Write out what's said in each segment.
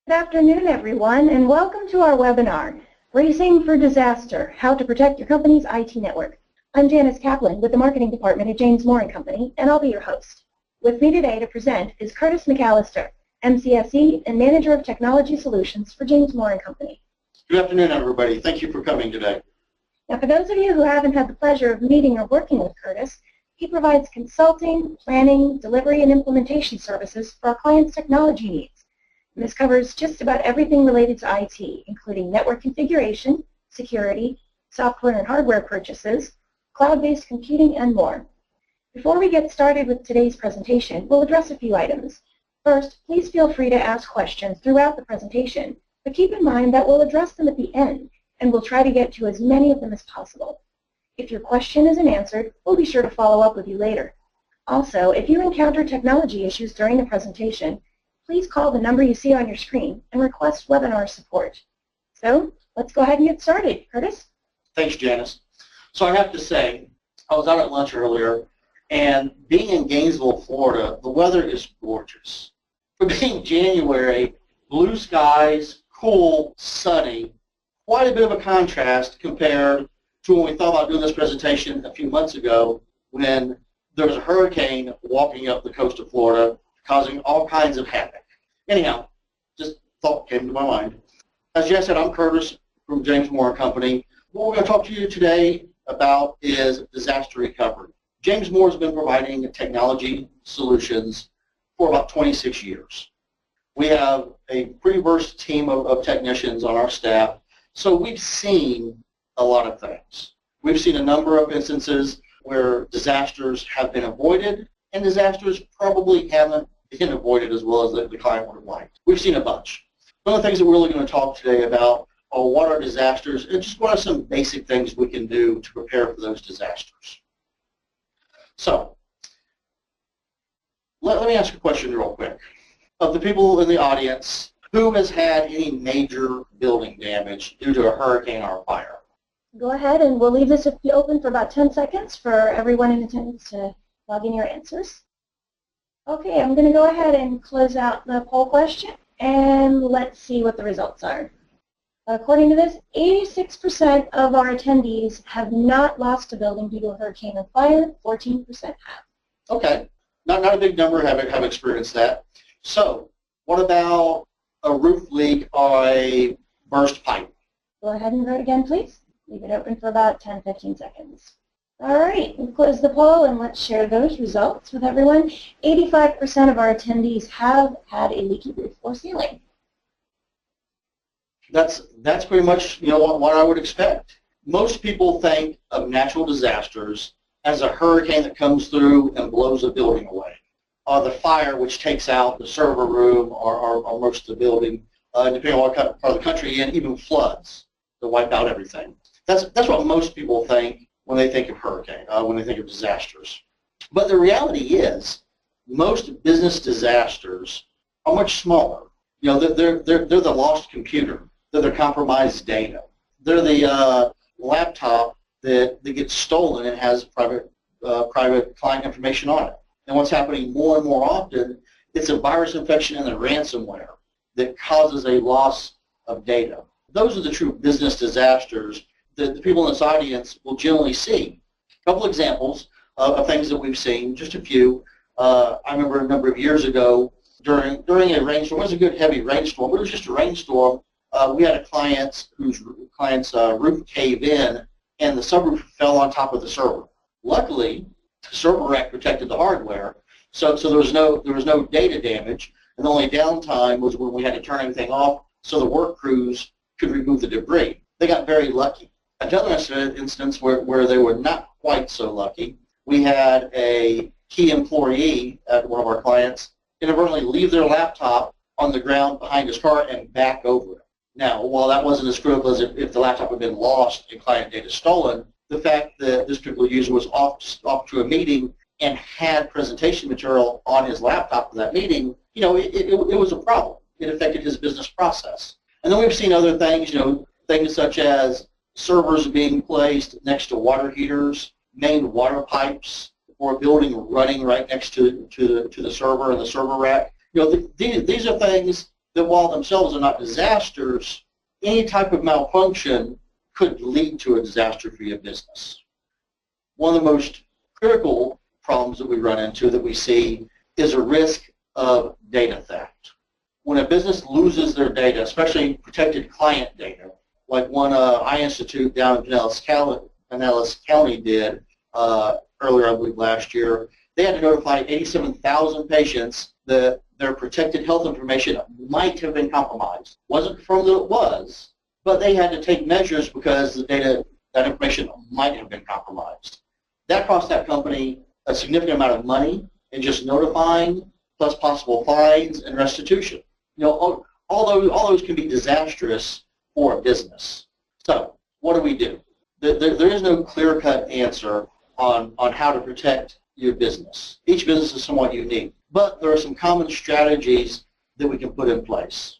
Good afternoon, everyone, and welcome to our webinar, Bracing for Disaster, How to Protect Your Company's IT Network. I'm Janice Kaplan with the Marketing Department at James Moore & Company, and I'll be your host. With me today to present is Curtis McAllister, MCSE and Manager of Technology Solutions for James Moore & Company. Good afternoon, everybody. Thank you for coming today. Now, for those of you who haven't had the pleasure of meeting or working with Curtis, he provides consulting, planning, delivery, and implementation services for our clients' technology needs. And this covers just about everything related to IT, including network configuration, security, software and hardware purchases, cloud-based computing, and more. Before we get started with today's presentation, we'll address a few items. First, please feel free to ask questions throughout the presentation, but keep in mind that we'll address them at the end, and we'll try to get to as many of them as possible. If your question isn't answered, we'll be sure to follow up with you later. Also, if you encounter technology issues during the presentation, please call the number you see on your screen and request webinar support. So let's go ahead and get started. Curtis? Thanks, Janice. So I have to say, I was out at lunch earlier, and being in Gainesville, Florida, the weather is gorgeous. For being January, blue skies, cool, sunny, quite a bit of a contrast compared to when we thought about doing this presentation a few months ago when there was a hurricane walking up the coast of Florida, causing all kinds of havoc. Anyhow, just thought came to my mind. As Jess said, I'm Curtis from James Moore & Company. What we're going to talk to you today about is disaster recovery. James Moore has been providing technology solutions for about 26 years. We have a pretty versed team of technicians on our staff, so we've seen a lot of things. We've seen a number of instances where disasters have been avoided, and disasters probably haven't been avoided as well as the client would have liked. We've seen a bunch. One of the things that we're really going to talk today about are what are disasters and just what are some basic things we can do to prepare for those disasters. So, let me ask a question real quick. Of the people in the audience, who has had any major building damage due to a hurricane or a fire? Go ahead, and we'll leave this open for about 10 seconds for everyone in attendance to log in your answers. Okay, I'm going to go ahead and close out the poll question, and let's see what the results are. According to this, 86% of our attendees have not lost a building due to a hurricane or fire. 14% have. Okay, not a big number have experienced that. So, what about a roof leak or a burst pipe? Go ahead and vote again, please. Leave it open for about 10-15 seconds. All right, we'll close the poll and let's share those results with everyone. 85% of our attendees have had a leaky roof or ceiling. That's pretty much what I would expect. Most people think of natural disasters as a hurricane that comes through and blows a building away, or the fire which takes out the server room or most of the building, depending on what part of the country, and even floods to wipe out everything. That's what most people think when they think of hurricane, when they think of disasters. But the reality is, most business disasters are much smaller. They're the lost computer. They're the compromised data. They're the laptop that gets stolen and has private client information on it. And what's happening more and more often, it's a virus infection and a ransomware that causes a loss of data. Those are the true business disasters that the people in this audience will generally see. A couple examples of things that we've seen, just a few. I remember a number of years ago during a rainstorm. It was a good heavy rainstorm, but it was just a rainstorm. We had a client whose roof caved in and the subroof fell on top of the server. Luckily, the server rack protected the hardware, so there was no data damage, and the only downtime was when we had to turn everything off so the work crews could remove the debris. They got very lucky. Another instance where they were not quite so lucky, we had a key employee at one of our clients inadvertently leave their laptop on the ground behind his car and back over it. Now, while that wasn't as critical as if the laptop had been lost and client data stolen, the fact that this particular user was off to a meeting and had presentation material on his laptop for that meeting, it was a problem. It affected his business process. And then we've seen other things, things such as servers being placed next to water heaters, main water pipes, or a building running right next to the server and the server rack. These are things that while themselves are not disasters, any type of malfunction could lead to a disaster for your business. One of the most critical problems that we run into, that we see, is a risk of data theft. When a business loses their data, especially protected client data, like one I Institute down in Pinellas County did earlier, I believe last year, they had to notify 87,000 patients that their protected health information might have been compromised. Wasn't confirmed that it was, but they had to take measures because the data, that information might have been compromised. That cost that company a significant amount of money in just notifying, plus possible fines and restitution. You know, all those can be disastrous for a business. So what do we do? There is no clear-cut answer on how to protect your business. Each business is somewhat unique, but there are some common strategies that we can put in place.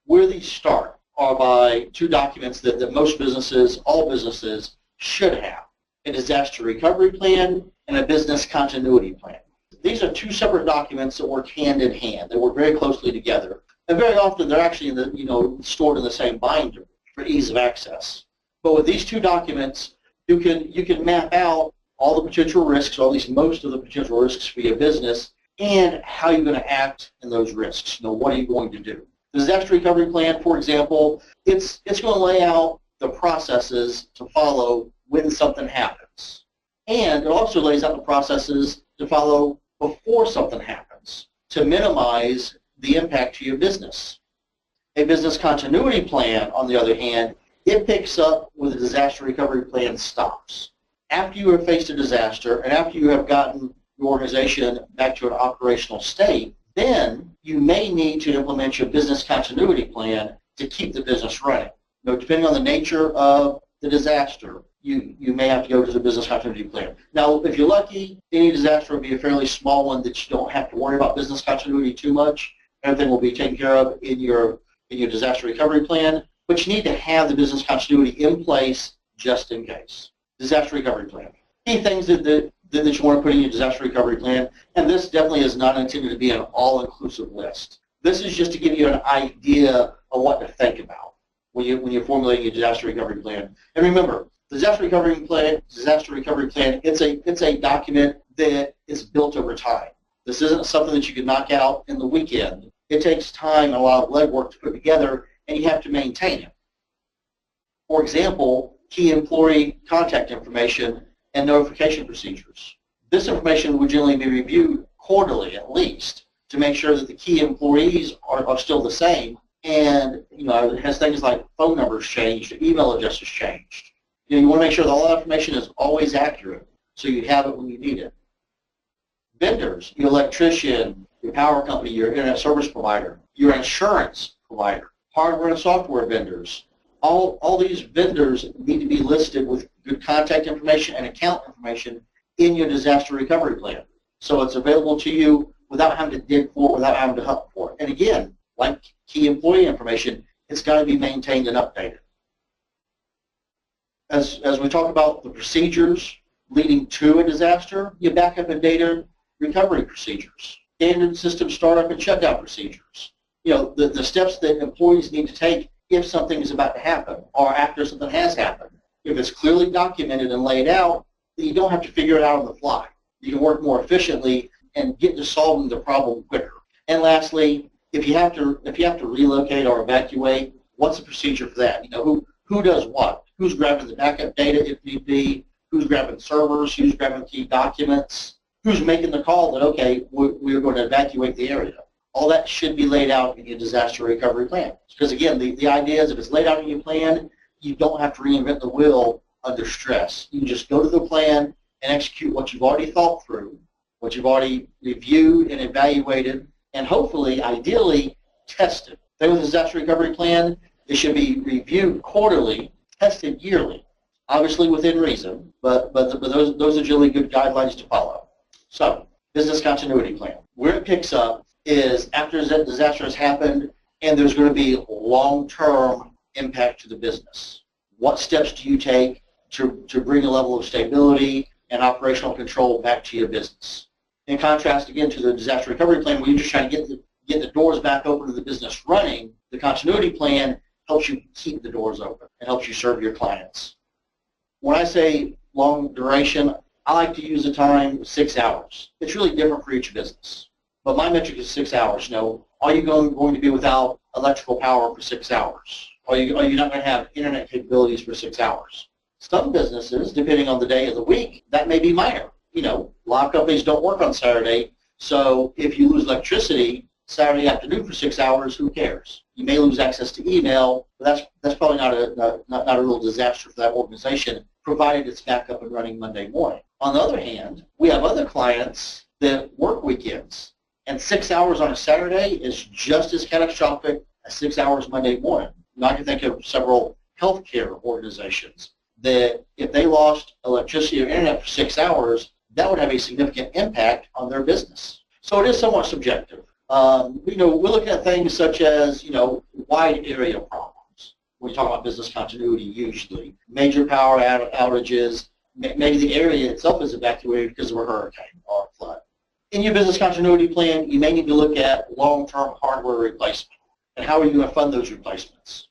Where these start are by two documents that most businesses, all businesses, should have: a disaster recovery plan and a business continuity plan. These are two separate documents that work hand in hand. They work very closely together, and very often they're actually stored in the same binder for ease of access. But with these two documents, you can map out all the potential risks, or at least most of the potential risks for your business, and how you're going to act in those risks. What are you going to do? The disaster recovery plan, for example, it's going to lay out the processes to follow when something happens. And it also lays out the processes to follow before something happens to minimize the impact to your business. A business continuity plan, on the other hand, it picks up where the disaster recovery plan stops. After you have faced a disaster and after you have gotten your organization back to an operational state, then you may need to implement your business continuity plan to keep the business running. Depending on the nature of the disaster, you may have to go to the business continuity plan. Now, if you're lucky, any disaster will be a fairly small one that you don't have to worry about business continuity too much. Everything will be taken care of in your disaster recovery plan, but you need to have the business continuity in place just in case. Disaster recovery plan. Key things that you want to put in your disaster recovery plan, and this definitely is not intended to be an all-inclusive list. This is just to give you an idea of what to think about when you're formulating your disaster recovery plan. And remember, disaster recovery plan, it's a document that is built over time. This isn't something that you can knock out in the weekend. It takes time and a lot of legwork to put together, and you have to maintain it. For example, key employee contact information and notification procedures. This information would generally be reviewed quarterly at least to make sure that the key employees are still the same, and it has things like phone numbers changed, email addresses changed. You want to make sure that all that information is always accurate so you have it when you need it. Vendors, your electrician, your power company, your internet service provider, your insurance provider, hardware and software vendors. All these vendors need to be listed with good contact information and account information in your disaster recovery plan. So it's available to you without having to dig for it, without having to hunt for it. And again, like key employee information, it's got to be maintained and updated. As we talk about the procedures leading to a disaster, your backup and data recovery procedures, standard system startup and shutdown procedures. The steps that employees need to take if something is about to happen or after something has happened. If it's clearly documented and laid out, then you don't have to figure it out on the fly. You can work more efficiently and get to solving the problem quicker. And lastly, if you have to relocate or evacuate, what's the procedure for that? Who does what? Who's grabbing the backup data if need be? Who's grabbing servers? Who's grabbing key documents? Who's making the call that, okay, we're going to evacuate the area? All that should be laid out in your disaster recovery plan. Because again, the idea is if it's laid out in your plan, you don't have to reinvent the wheel under stress. You can just go to the plan and execute what you've already thought through, what you've already reviewed and evaluated, and hopefully, ideally, tested. Then with the disaster recovery plan, it should be reviewed quarterly, tested yearly, obviously within reason, but those are generally good guidelines to follow. So, business continuity plan. Where it picks up is after that disaster has happened and there's going to be long-term impact to the business. What steps do you take to bring a level of stability and operational control back to your business? In contrast, again, to the disaster recovery plan, where you're just trying to get the doors back open to the business running, the continuity plan helps you keep the doors open and helps you serve your clients. When I say long duration, I like to use the time 6 hours. It's really different for each business. But my metric is 6 hours. You know, are you going to be without electrical power for 6 hours? Are you not going to have internet capabilities for 6 hours? Some businesses, depending on the day of the week, that may be minor. You know, a lot of companies don't work on Saturday, so if you lose electricity Saturday afternoon for 6 hours, who cares? You may lose access to email, but that's probably not a real disaster for that organization, provided it's back up and running Monday morning. On the other hand, we have other clients that work weekends, and 6 hours on a Saturday is just as catastrophic as 6 hours Monday morning. Now, I can think of several healthcare organizations that if they lost electricity or internet for 6 hours, that would have a significant impact on their business. So it is somewhat subjective. You know, we're looking at things such as, you know, wide area problems. When you talk about business continuity, usually major power outages, maybe the area itself is evacuated because of a hurricane or a flood. In your business continuity plan, you may need to look at long-term hardware replacement and how are you going to fund those replacements.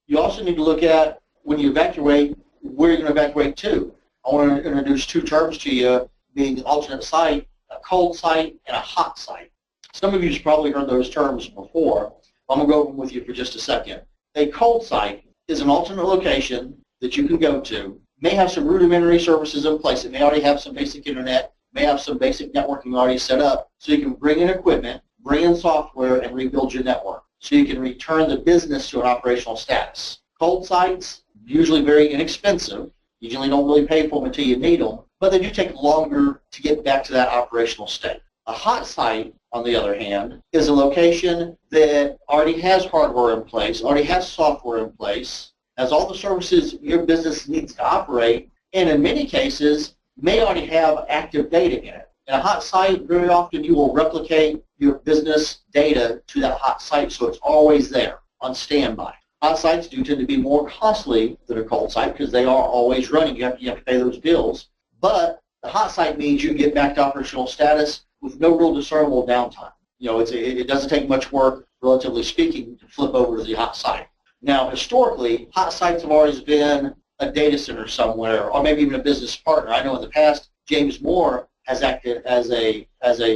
You also need to look at, when you evacuate, where you're going to evacuate to. I want to introduce two terms to you, being an alternate site, a cold site, and a hot site. Some of you have probably heard those terms before. I'm going to go over them with you for just a second. A cold site is an alternate location that you can go to, may have some rudimentary services in place. It may already have some basic internet, may have some basic networking already set up, so you can bring in equipment, bring in software, and rebuild your network, so you can return the business to an operational status. Cold sites, usually very inexpensive. You usually don't really pay for them until you need them, but they do take longer to get back to that operational state. A hot site, on the other hand, is a location that already has hardware in place, already has software in place, has all the services your business needs to operate, and in many cases may already have active data in it. In a hot site, very often you will replicate your business data to that hot site, so it's always there on standby. Hot sites do tend to be more costly than a cold site because they are always running. You have to pay those bills. But the hot site means you can get back to operational status with no real discernible downtime. You know, it doesn't take much work, relatively speaking, to flip over to the hot site. Now, historically, hot sites have always been a data center somewhere, or maybe even a business partner. I know in the past, James Moore has acted as a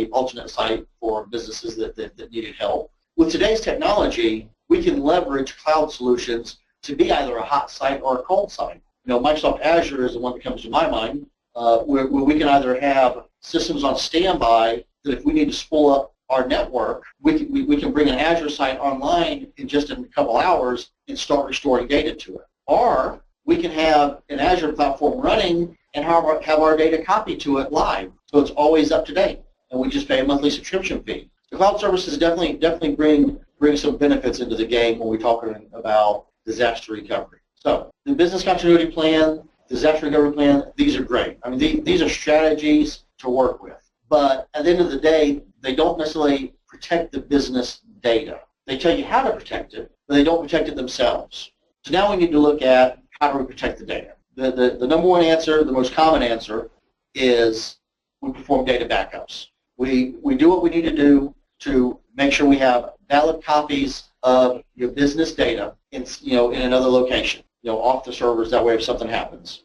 alternate site for businesses that needed help. With today's technology, we can leverage cloud solutions to be either a hot site or a cold site. You know, Microsoft Azure is the one that comes to my mind, where we can either have systems on standby that if we need to spool up our network, we can bring an Azure site online in just a couple hours and start restoring data to it. Or we can have an Azure platform running and have our data copied to it live, so it's always up to date, and we just pay a monthly subscription fee. The cloud services definitely bring some benefits into the game when we're talking about disaster recovery. So the business continuity plan, disaster recovery plan, these are great. I mean, these are strategies to work with. But at the end of the day, they don't necessarily protect the business data. They tell you how to protect it, but they don't protect it themselves. So now we need to look at how do we protect the data. The number one answer, the most common answer, is we perform data backups. We do what we need to do to make sure we have valid copies of your business data in another location, off the servers, that way if something happens.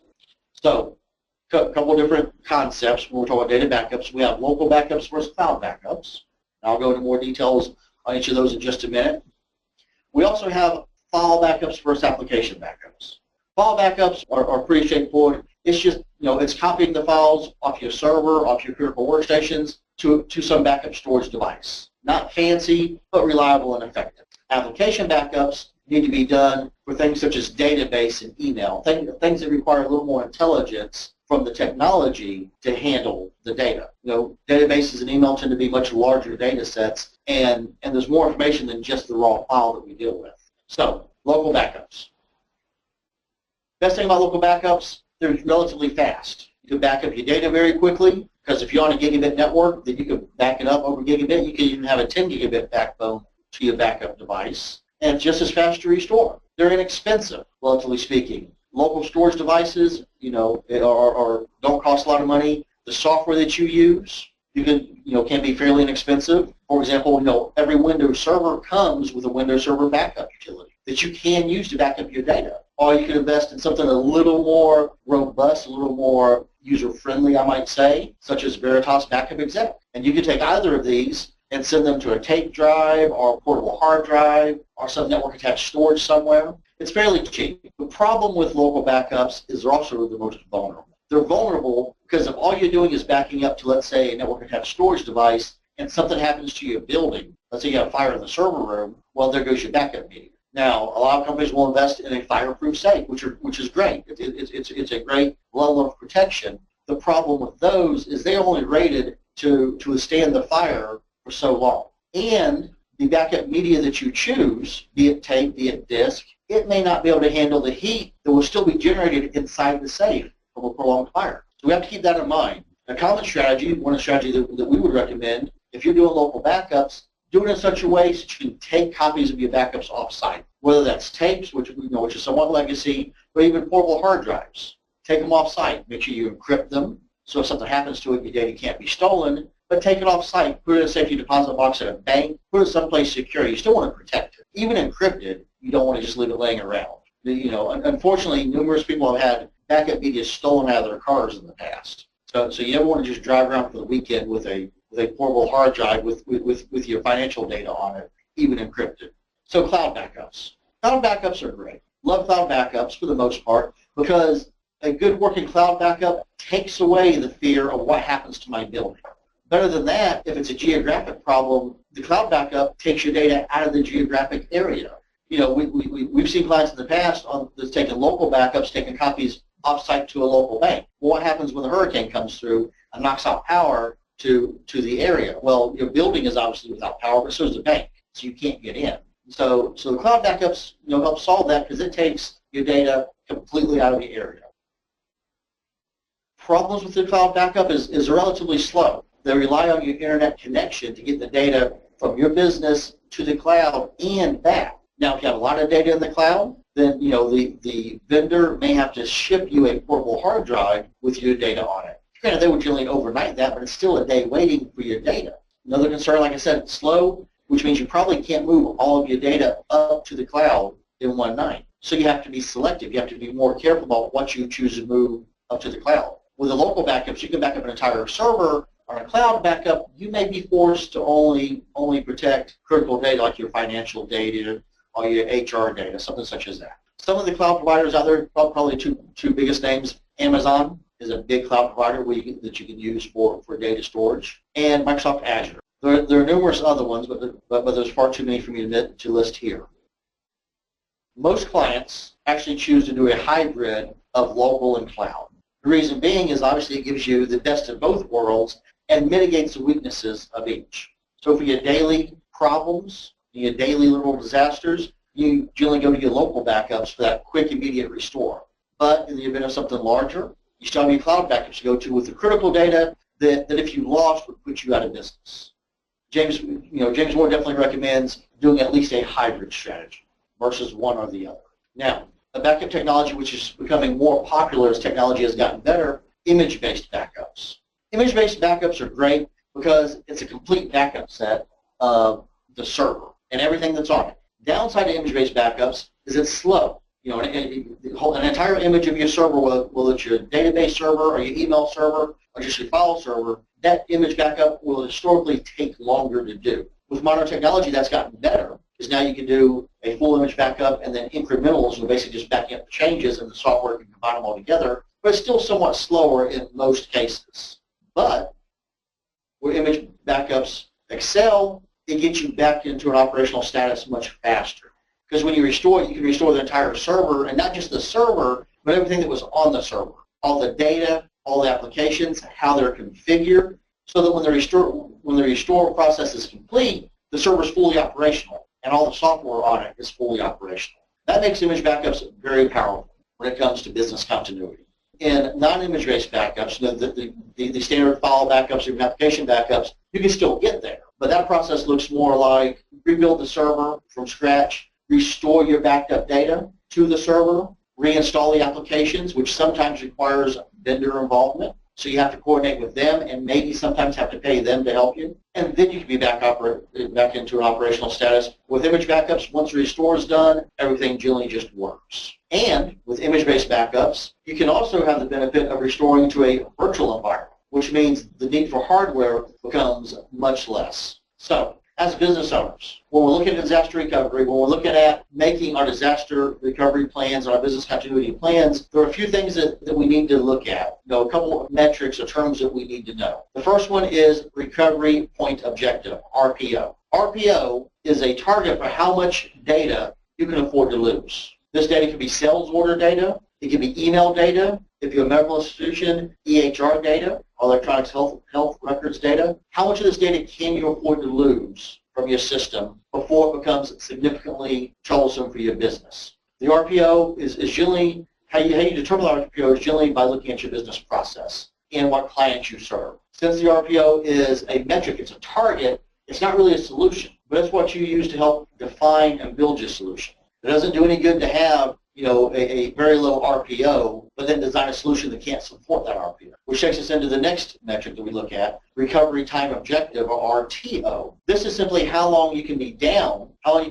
So a couple of different concepts when we're talking about data backups. We have local backups versus cloud backups. I'll go into more details on each of those in just a minute. We also have file backups versus application backups. File backups are pretty straightforward. It's just, it's copying the files off your server, off your critical workstations to some backup storage device. Not fancy, but reliable and effective. Application backups need to be done for things such as database and email, things that require a little more intelligence from the technology to handle the data. Databases and email tend to be much larger data sets, and there's more information than just the raw file that we deal with. So, local backups. Best thing about local backups, they're relatively fast. You can back up your data very quickly, because if you're on a gigabit network, then you can back it up over gigabit. You can even have a 10 gigabit backbone to your backup device, and it's just as fast to restore. They're inexpensive, relatively speaking. Local storage devices, don't cost a lot of money. The software that you use can be fairly inexpensive. For example, every Windows server comes with a Windows Server backup utility that you can use to back up your data. Or you can invest in something a little more robust, a little more user-friendly, I might say, such as Veritas Backup Exec. And you can take either of these and send them to a tape drive or a portable hard drive or some network-attached storage somewhere. It's fairly cheap. The problem with local backups is they're also the most vulnerable. They're vulnerable because if all you're doing is backing up to, let's say, a network-attached storage device and something happens to your building, let's say you have a fire in the server room, well, there goes your backup media. Now, a lot of companies will invest in a fireproof safe, which is great. It's a great level of protection. The problem with those is they're only rated to withstand the fire for so long. And the backup media that you choose, be it tape, be it disk, it may not be able to handle the heat that will still be generated inside the safe from a prolonged fire. So we have to keep that in mind. A common strategy, one of the strategies that we would recommend, if you're doing local backups, do it in such a way that you can take copies of your backups off-site, whether that's tapes, which is somewhat legacy, or even portable hard drives. Take them off-site. Make sure you encrypt them, so if something happens to it, your data can't be stolen, but take it off-site. Put it in a safety deposit box at a bank. Put it someplace secure. You still want to protect it. Even encrypted, you don't want to just leave it laying around. Unfortunately, numerous people have had backup media stolen out of their cars in the past. So you never want to just drive around for the weekend with a portable hard drive with your financial data on it, even encrypted. So cloud backups. Cloud backups are great. Love cloud backups for the most part because a good working cloud backup takes away the fear of what happens to my building. Better than that, if it's a geographic problem, the cloud backup takes your data out of the geographic area. We've seen clients in the past that's taken local backups, taking copies off-site to a local bank. Well, what happens when the hurricane comes through and knocks out power to the area? Well, your building is obviously without power, but so is the bank, so you can't get in. So the cloud backups help solve that because it takes your data completely out of the area. Problems with the cloud backup is relatively slow. They rely on your internet connection to get the data from your business to the cloud and back. Now, if you have a lot of data in the cloud, then the vendor may have to ship you a portable hard drive with your data on it. Granted, they would generally overnight that, but it's still a day waiting for your data. Another concern, like I said, it's slow, which means you probably can't move all of your data up to the cloud in one night. So you have to be selective. You have to be more careful about what you choose to move up to the cloud. With the local backups, you can back up an entire server. On a cloud backup, you may be forced to only protect critical data like your financial data or your HR data, something such as that. Some of the cloud providers out there, probably two biggest names, Amazon is a big cloud provider that you can use for data storage, and Microsoft Azure. There are numerous other ones, but there's far too many for me to list here. Most clients actually choose to do a hybrid of local and cloud. The reason being is obviously it gives you the best of both worlds and mitigates the weaknesses of each. So for your daily problems, your daily little disasters, you generally go to your local backups for that quick, immediate restore. But in the event of something larger, you still have your cloud backups to go to with the critical data that if you lost would put you out of business. James Moore definitely recommends doing at least a hybrid strategy versus one or the other. Now, a backup technology which is becoming more popular as technology has gotten better, image-based backups. Image-based backups are great because it's a complete backup set of the server and everything that's on it. Downside to image-based backups is it's slow. An entire image of your server, whether it's your database server or your email server or just your file server, that image backup will historically take longer to do. With modern technology, that's gotten better because now you can do a full image backup and then incrementals, and basically just backing up the changes and the software can combine them all together, but it's still somewhat slower in most cases. But where image backups excel, it gets you back into an operational status much faster. Because when you restore it, you can restore the entire server, and not just the server, but everything that was on the server. All the data, all the applications, how they're configured, so that when the restore process is complete, the server is fully operational, and all the software on it is fully operational. That makes image backups very powerful when it comes to business continuity. In non-image-based backups, the standard file backups, even application backups, you can still get there. But that process looks more like rebuild the server from scratch, restore your backed up data to the server, reinstall the applications, which sometimes requires vendor involvement, so you have to coordinate with them and maybe sometimes have to pay them to help you. And then you can be back into an operational status. With image backups, once the restore is done, everything generally just works. And with image-based backups, you can also have the benefit of restoring to a virtual environment, which means the need for hardware becomes much less. So, as business owners, when we're looking at disaster recovery, when we're looking at making our disaster recovery plans and our business continuity plans, there are a few things that we need to look at. A couple of metrics or terms that we need to know. The first one is Recovery Point Objective, RPO. RPO is a target for how much data you can afford to lose. This data can be sales order data, it can be email data, if you're a medical institution, EHR data, electronic health records data. How much of this data can you afford to lose from your system before it becomes significantly troublesome for your business? The RPO is generally, how you determine the RPO is generally by looking at your business process and what clients you serve. Since the RPO is a metric, it's a target, it's not really a solution, but it's what you use to help define and build your solution. It doesn't do any good to have a very low RPO, but then design a solution that can't support that RPO, which takes us into the next metric that we look at, Recovery Time Objective, or RTO. This is simply how long you can be down, how long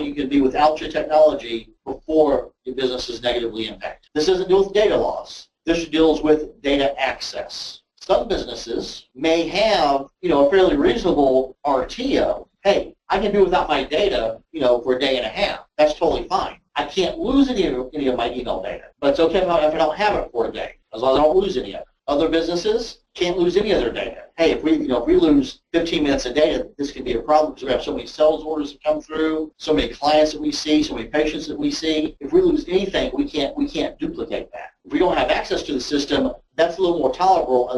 you can be without your technology before your business is negatively impacted. This doesn't deal with data loss. This deals with data access. Some businesses may have, a fairly reasonable RTO. Hey, I can do without my data, for a day and a half. That's totally fine. I can't lose any of my email data, but it's okay if I don't have it for a day, as long as I don't lose any of it. Other businesses can't lose any of their data. Hey, if we lose 15 minutes of data, this could be a problem because we have so many sales orders that come through, so many clients that we see, so many patients that we see. If we lose anything, we can't duplicate that. If we don't have access to the system, that's a little more tolerable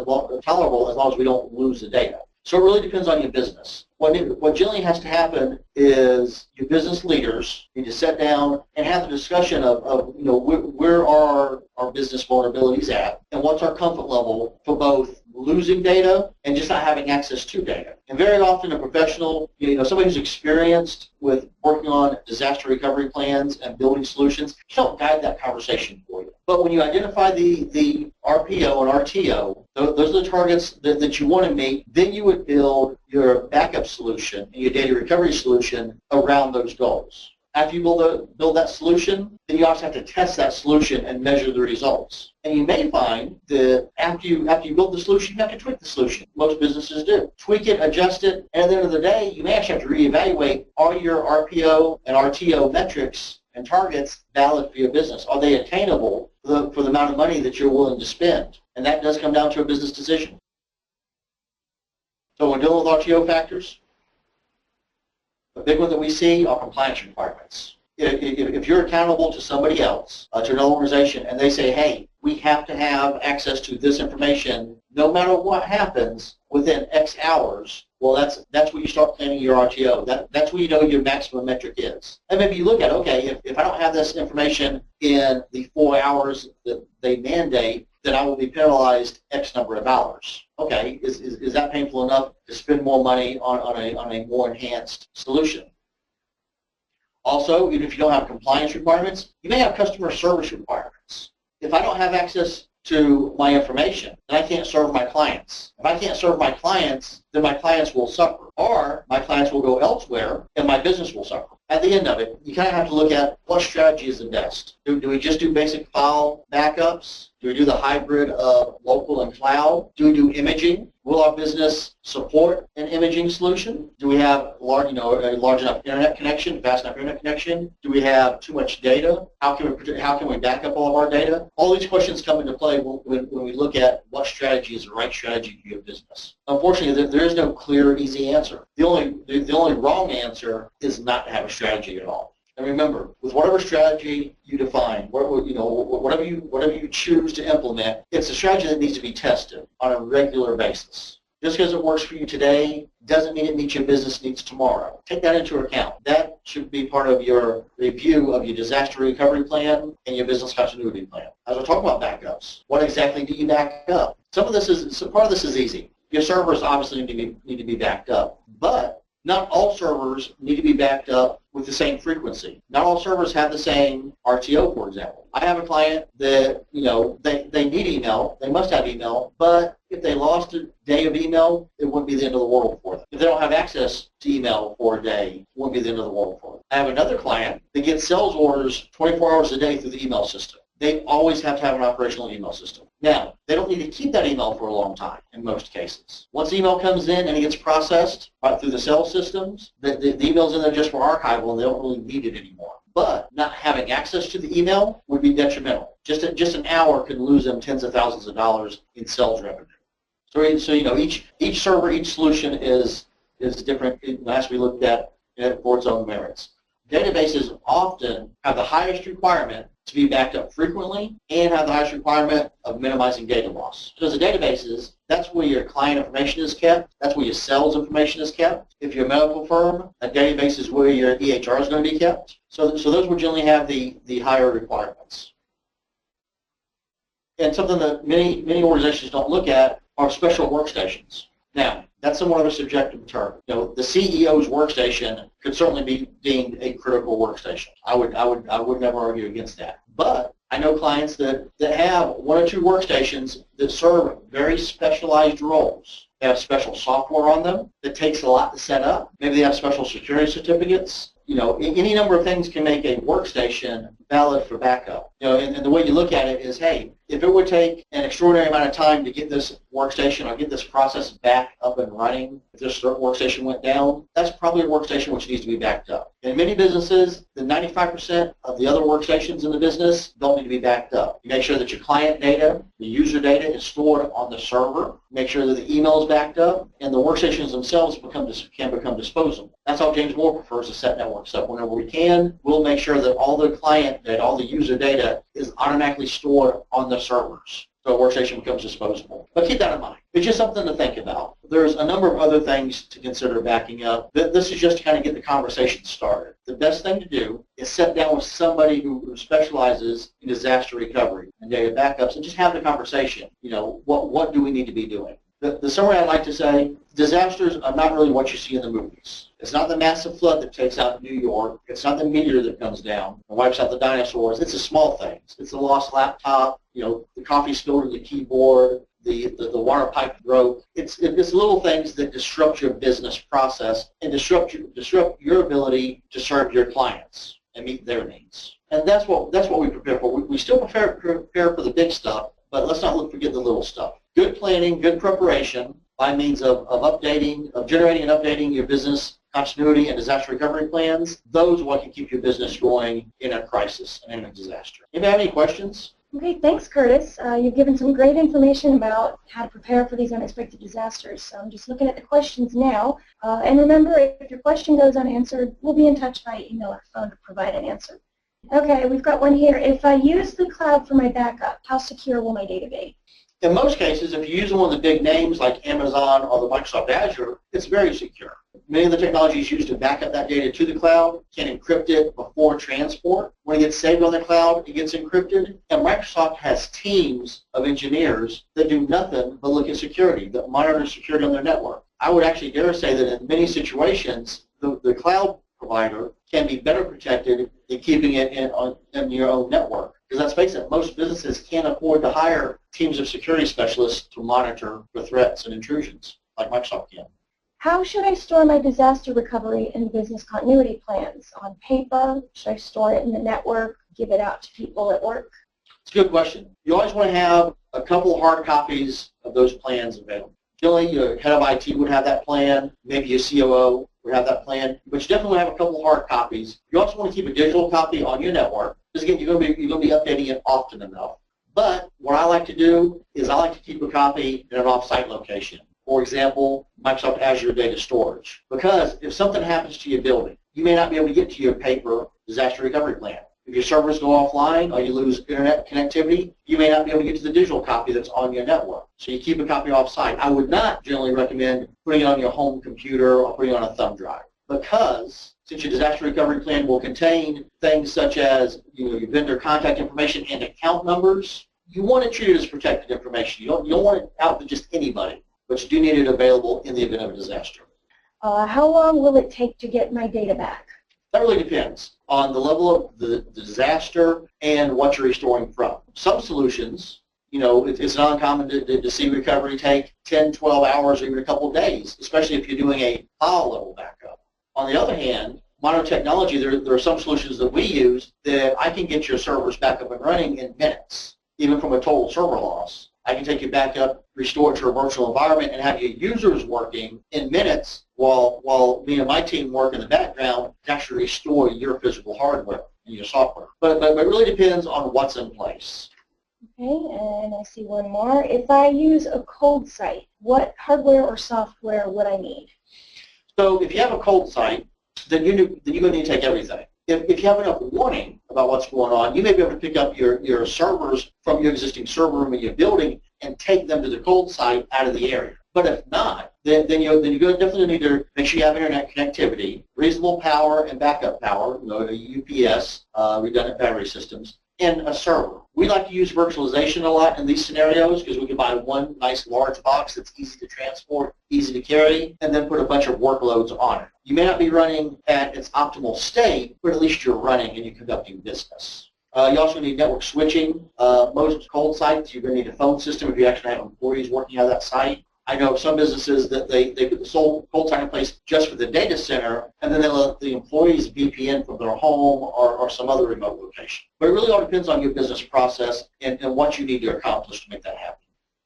as long as we don't lose the data. So it really depends on your business. What generally has to happen is your business leaders need to sit down and have the discussion of where are our business vulnerabilities at and what's our comfort level for both losing data and just not having access to data. And very often a professional, somebody who's experienced with working on disaster recovery plans and building solutions, can help guide that conversation for you. But when you identify the RPO and RTO, those are the targets that you want to meet, then you would build your backup solution and your data recovery solution around those goals. After you build that solution, then you also have to test that solution and measure the results. And you may find that after you build the solution, you have to tweak the solution. Most businesses do. Tweak it, adjust it, and at the end of the day, you may actually have to reevaluate, are your RPO and RTO metrics and targets valid for your business? Are they attainable for the amount of money that you're willing to spend? And that does come down to a business decision. So when dealing with RTO factors, the big one that we see are compliance requirements. If you're accountable to somebody else, to an organization, and they say, hey, we have to have access to this information no matter what happens within X hours, well, that's when you start planning your RTO. That's when you know your maximum metric is. And maybe you look at, okay, if I don't have this information in the 4 hours that they mandate, then I will be penalized X number of hours. Okay, is that painful enough to spend more money on a more enhanced solution? Also, even if you don't have compliance requirements, you may have customer service requirements. If I don't have access to my information, then I can't serve my clients. If I can't serve my clients, then my clients will suffer. Or my clients will go elsewhere and my business will suffer. At the end of it, you kind of have to look at what strategy is the best. Do we just do basic file backups? Do we do the hybrid of local and cloud? Do we do imaging? Will our business support an imaging solution? Do we have a large enough internet connection, fast enough internet connection? Do we have too much data? How can we back up all of our data? All these questions come into play when we look at what strategy is the right strategy for your business. Unfortunately, there is no clear, easy answer. The only wrong answer is not to have a strategy at all. And remember, with whatever strategy you define, whatever you choose to implement, it's a strategy that needs to be tested on a regular basis. Just because it works for you today doesn't mean it meets your business needs tomorrow. Take that into account. That should be part of your review of your disaster recovery plan and your business continuity plan. As we're talking about backups, what exactly do you back up? Part of this is easy. Your servers obviously need to be backed up, but Not all servers need to be backed up with the same frequency. Not all servers have the same RTO, for example. I have a client that, they need email, they must have email, but if they lost a day of email, it wouldn't be the end of the world for them. If they don't have access to email for a day, it wouldn't be the end of the world for them. I have another client that gets sales orders 24 hours a day through the email system. They always have to have an operational email system. Now, they don't need to keep that email for a long time in most cases. Once the email comes in and it gets processed through the sales systems, the email's in there just for archival and they don't really need it anymore. But not having access to the email would be detrimental. Just an hour could lose them tens of thousands of dollars in sales revenue. So each server, each solution is different. It has to be looked at for its own merits. Databases often have the highest requirement to be backed up frequently and have the highest requirement of minimizing data loss. Because the databases, that's where your client information is kept. That's where your sales information is kept. If you're a medical firm, a database is where your EHR is going to be kept. So those would generally have the higher requirements. And something that many organizations don't look at are special workstations. Now, that's somewhat of a subjective term. The CEO's workstation could certainly be deemed a critical workstation. I would never argue against that. But I know clients that have one or two workstations that serve very specialized roles. They have special software on them that takes a lot to set up. Maybe they have special security certificates. Any number of things can make a workstation valid for backup. And the way you look at it is, hey, if it would take an extraordinary amount of time to get this workstation or get this process back up and running, if this workstation went down, that's probably a workstation which needs to be backed up. In many businesses, the 95% of the other workstations in the business don't need to be backed up. You make sure that your client data, the user data is stored on the server. Make sure that the email is backed up, and the workstations themselves can become disposable. That's how James Moore prefers to set networks up. Whenever we can, we'll make sure that all the client data, all the user data is automatically stored on the servers. So a workstation becomes disposable. But keep that in mind. It's just something to think about. There's a number of other things to consider backing up. This is just to kind of get the conversation started. The best thing to do is sit down with somebody who specializes in disaster recovery and data backups and just have the conversation. What do we need to be doing? The summary I'd like to say, disasters are not really what you see in the movies. It's not the massive flood that takes out New York. It's not the meteor that comes down and wipes out the dinosaurs. It's the small things. It's the lost laptop, the coffee spilled on the keyboard, the water pipe broke. It's little things that disrupt your business process and disrupt your ability to serve your clients and meet their needs. And that's what we prepare for. We still prepare for the big stuff, but let's not forget the little stuff. Good planning, good preparation by means of generating and updating your business continuity and disaster recovery plans. Those are what can keep your business going in a crisis and in a disaster. Anybody have any questions? Okay, thanks, Curtis. You've given some great information about how to prepare for these unexpected disasters. So I'm just looking at the questions now. And remember, if your question goes unanswered, we'll be in touch by email or phone to provide an answer. Okay, we've got one here. If I use the cloud for my backup, how secure will my data be? In most cases, if you're using one of the big names like Amazon or the Microsoft Azure, it's very secure. Many of the technologies used to back up that data to the cloud can encrypt it before transport. When it gets saved on the cloud, it gets encrypted. And Microsoft has teams of engineers that do nothing but look at security, that monitor security on their network. I would actually dare say that in many situations, the cloud provider can be better protected than keeping it in your own network. Because let's face it, most businesses can't afford to hire teams of security specialists to monitor for threats and intrusions like Microsoft can. How should I store my disaster recovery and business continuity plans? On paper? Should I store it in the network, give it out to people at work? It's a good question. You always want to have a couple hard copies of those plans available. Generally, your head of IT would have that plan, maybe your COO would have that plan, but you definitely have a couple hard copies. You also want to keep a digital copy on your network, because again, you're going to be updating it often enough. But what I like to do is I like to keep a copy in an off-site location. For example, Microsoft Azure data storage. Because if something happens to your building, you may not be able to get to your paper disaster recovery plan. If your servers go offline or you lose internet connectivity, you may not be able to get to the digital copy that's on your network. So you keep a copy off-site. I would not generally recommend putting it on your home computer or putting it on a thumb drive. Because since your disaster recovery plan will contain things such as your vendor contact information and account numbers, you want to treat it as protected information. You don't want it out to just anybody, but you do need it available in the event of a disaster. How long will it take to get my data back? That really depends on the level of the disaster and what you're restoring from. Some solutions, it's not uncommon to see recovery take 10, 12 hours or even a couple of days, especially if you're doing a file level backup. On the other hand, modern technology, there are some solutions that we use that I can get your servers back up and running in minutes, even from a total server loss. I can take you back up, restore it to a virtual environment, and have your users working in minutes while me and my team work in the background to actually restore your physical hardware and your software. But it really depends on what's in place. Okay, and I see one more. If I use a cold site, what hardware or software would I need? So if you have a cold site, then you're going to need to take everything. If you have enough warning about what's going on, you may be able to pick up your servers from your existing server room in your building and take them to the cold site out of the area. But if not, then you're going to definitely need to make sure you have internet connectivity, reasonable power and backup power, a UPS, redundant battery systems, and a server. We like to use virtualization a lot in these scenarios because we can buy one nice large box that's easy to transport, easy to carry, and then put a bunch of workloads on it. You may not be running at its optimal state, but at least you're running and you're conducting business. You also need network switching. Most cold sites, you're going to need a phone system if you actually have employees working out of that site. I know some businesses that they put the cold site in place just for the data center, and then they let the employees VPN from their home or some other remote location. But it really all depends on your business process and what you need to accomplish to make that happen.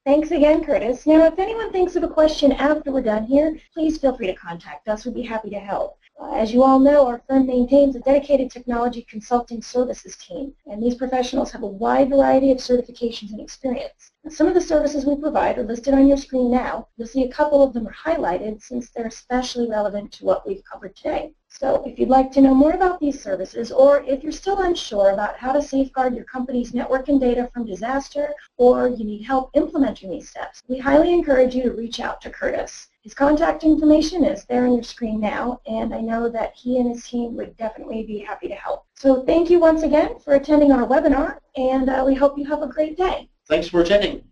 Thanks again, Curtis. Now, if anyone thinks of a question after we're done here, please feel free to contact us. We'd be happy to help. As you all know, our firm maintains a dedicated technology consulting services team, and these professionals have a wide variety of certifications and experience. Now, some of the services we provide are listed on your screen now. You'll see a couple of them are highlighted since they're especially relevant to what we've covered today. So if you'd like to know more about these services, or if you're still unsure about how to safeguard your company's network and data from disaster, or you need help implementing these steps, we highly encourage you to reach out to Curtis. His contact information is there on your screen now, and I know that he and his team would definitely be happy to help. So thank you once again for attending our webinar, and we hope you have a great day. Thanks for attending.